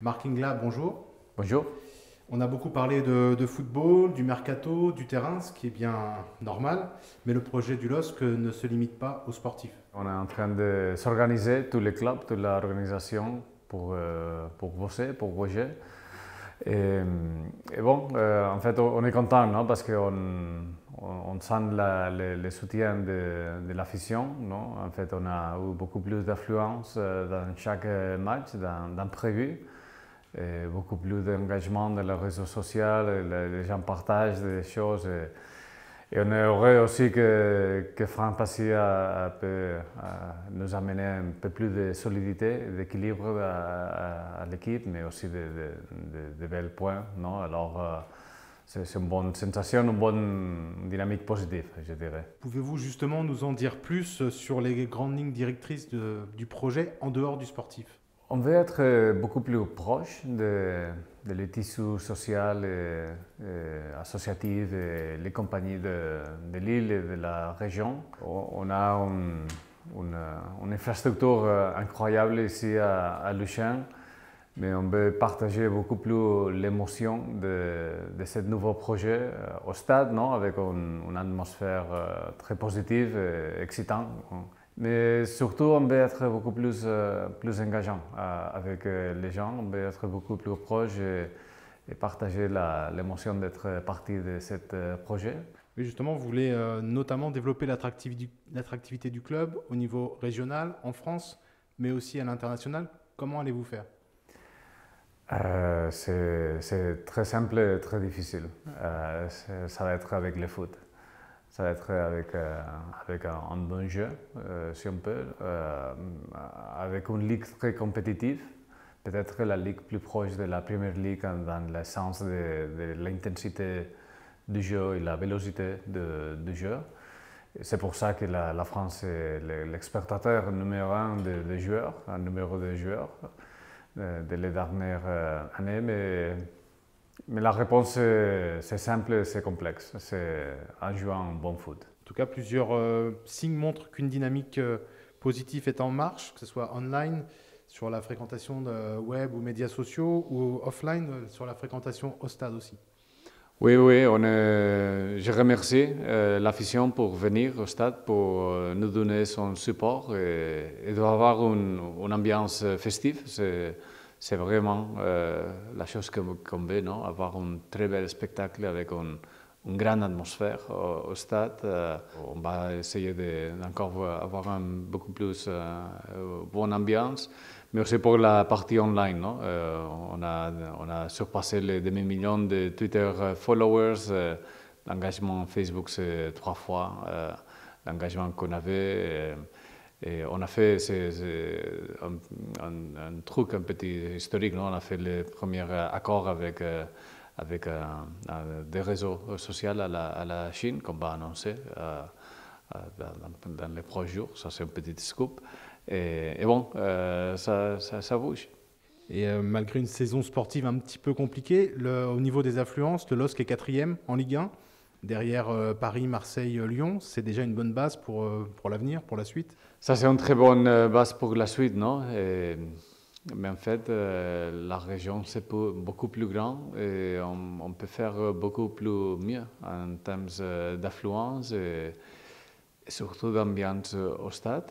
Marc Ingla, bonjour. Bonjour. On a beaucoup parlé de football, du mercato, du terrain, ce qui est bien normal, mais le projet du LOSC ne se limite pas aux sportifs. On est en train de s'organiser, tous les clubs, toute l'organisation pour bosser, pour bouger. Et, et bon, en fait, on est content, non? Parce qu'on sent le soutien de l'afition, non? En fait, on a eu beaucoup plus d'affluence dans chaque match, dans prévu. Et beaucoup plus d'engagement dans les réseaux sociaux, les gens partagent des choses. Et on est heureux aussi que Franck Passy peut nous amener un peu plus de solidité, d'équilibre à l'équipe, mais aussi de belles points. Non? Alors, c'est une bonne sensation, une bonne dynamique positive, je dirais. Pouvez-vous justement nous en dire plus sur les grandes lignes directrices du projet en dehors du sportif? On veut être beaucoup plus proche de les tissus sociaux et associatifs et les compagnies de l'île et de la région. On a une infrastructure incroyable ici à Luchin, mais on veut partager beaucoup plus l'émotion de ce nouveau projet au stade, non? Avec une atmosphère très positive et excitante. Mais surtout, on veut être beaucoup plus engageant avec les gens, on veut être beaucoup plus proche et partager l'émotion d'être partie de ce projet. Oui, justement, vous voulez notamment développer l'attractivité du club au niveau régional, en France, mais aussi à l'international. Comment allez-vous faire? C'est très simple et très difficile. Ça va être avec le foot. Ça va être avec un bon jeu, si on peut, avec une ligue très compétitive, peut-être la ligue plus proche de la première ligue dans le sens de l'intensité du jeu et la vélocité du jeu. C'est pour ça que la France est l'exportateur numéro un de joueurs, un numéro de joueurs de les dernières années, mais la réponse, c'est simple et c'est complexe. C'est en jouant un bon foot. En tout cas, plusieurs signes montrent qu'une dynamique positive est en marche, que ce soit online, sur la fréquentation de web ou médias sociaux, ou offline, sur la fréquentation au stade aussi. Oui, oui, je remercie l'afition pour venir au stade, pour nous donner son support et d'avoir une ambiance festive. C'est vraiment la chose qu'on veut, non? Avoir un très bel spectacle avec une grande atmosphère au stade. On va essayer d'encore avoir un beaucoup plus bonne ambiance, mais aussi pour la partie online, non? On a surpassé les demi-millions de Twitter followers. L'engagement Facebook, c'est 3 fois l'engagement qu'on avait. Et on a fait un truc un petit historique, non? On a fait les premiers accords avec des réseaux sociaux à la Chine, qu'on va annoncer dans les prochains jours. Ça, c'est un petit scoop. Et bon, ça bouge. Et malgré une saison sportive un petit peu compliquée, au niveau des affluences, le LOSC est quatrième en Ligue 1, derrière Paris, Marseille, Lyon. C'est déjà une bonne base pour l'avenir, pour la suite. Ça, c'est une très bonne base pour la suite, non? Mais en fait, la région, c'est beaucoup plus grand et on peut faire beaucoup plus mieux en termes d'affluence et surtout d'ambiance au stade.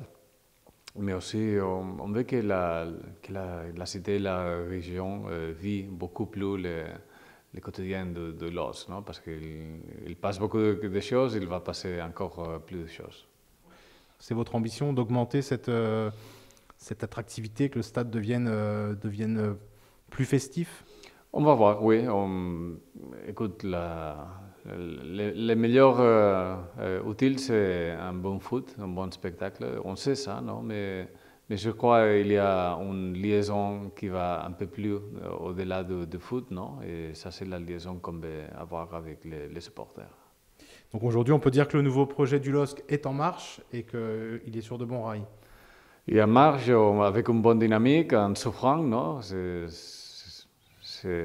Mais aussi, on veut que la cité et la région vit beaucoup plus le quotidien de l'os, non? Parce qu'il passe beaucoup de choses, il va passer encore plus de choses. C'est votre ambition d'augmenter cette attractivité, que le stade devienne plus festif? On va voir, oui. Écoute, les meilleurs outils, c'est un bon foot, un bon spectacle. On sait ça, non? Mais je crois qu'il y a une liaison qui va un peu plus au-delà du foot, non? Et ça, c'est la liaison qu'on veut avoir avec les supporters. Donc aujourd'hui, on peut dire que le nouveau projet du LOSC est en marche et qu'il est sur de bons rails. Il y a marge avec une bonne dynamique, en souffrant, non? C'est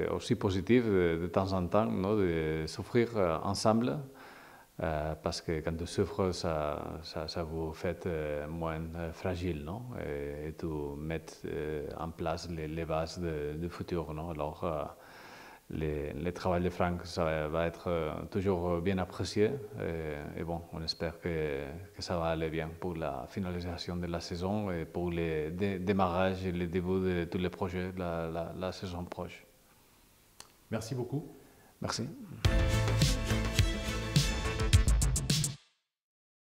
aussi positif de temps en temps, non? De souffrir ensemble parce que quand tu souffres, ça vous fait moins fragile, non? Et tu mets en place les bases du futur, non? Alors, le travail de Franck, ça va être toujours bien apprécié. Et bon, on espère que ça va aller bien pour la finalisation de la saison et pour le démarrage et le début de tous les projets de la saison proche. Merci beaucoup. Merci.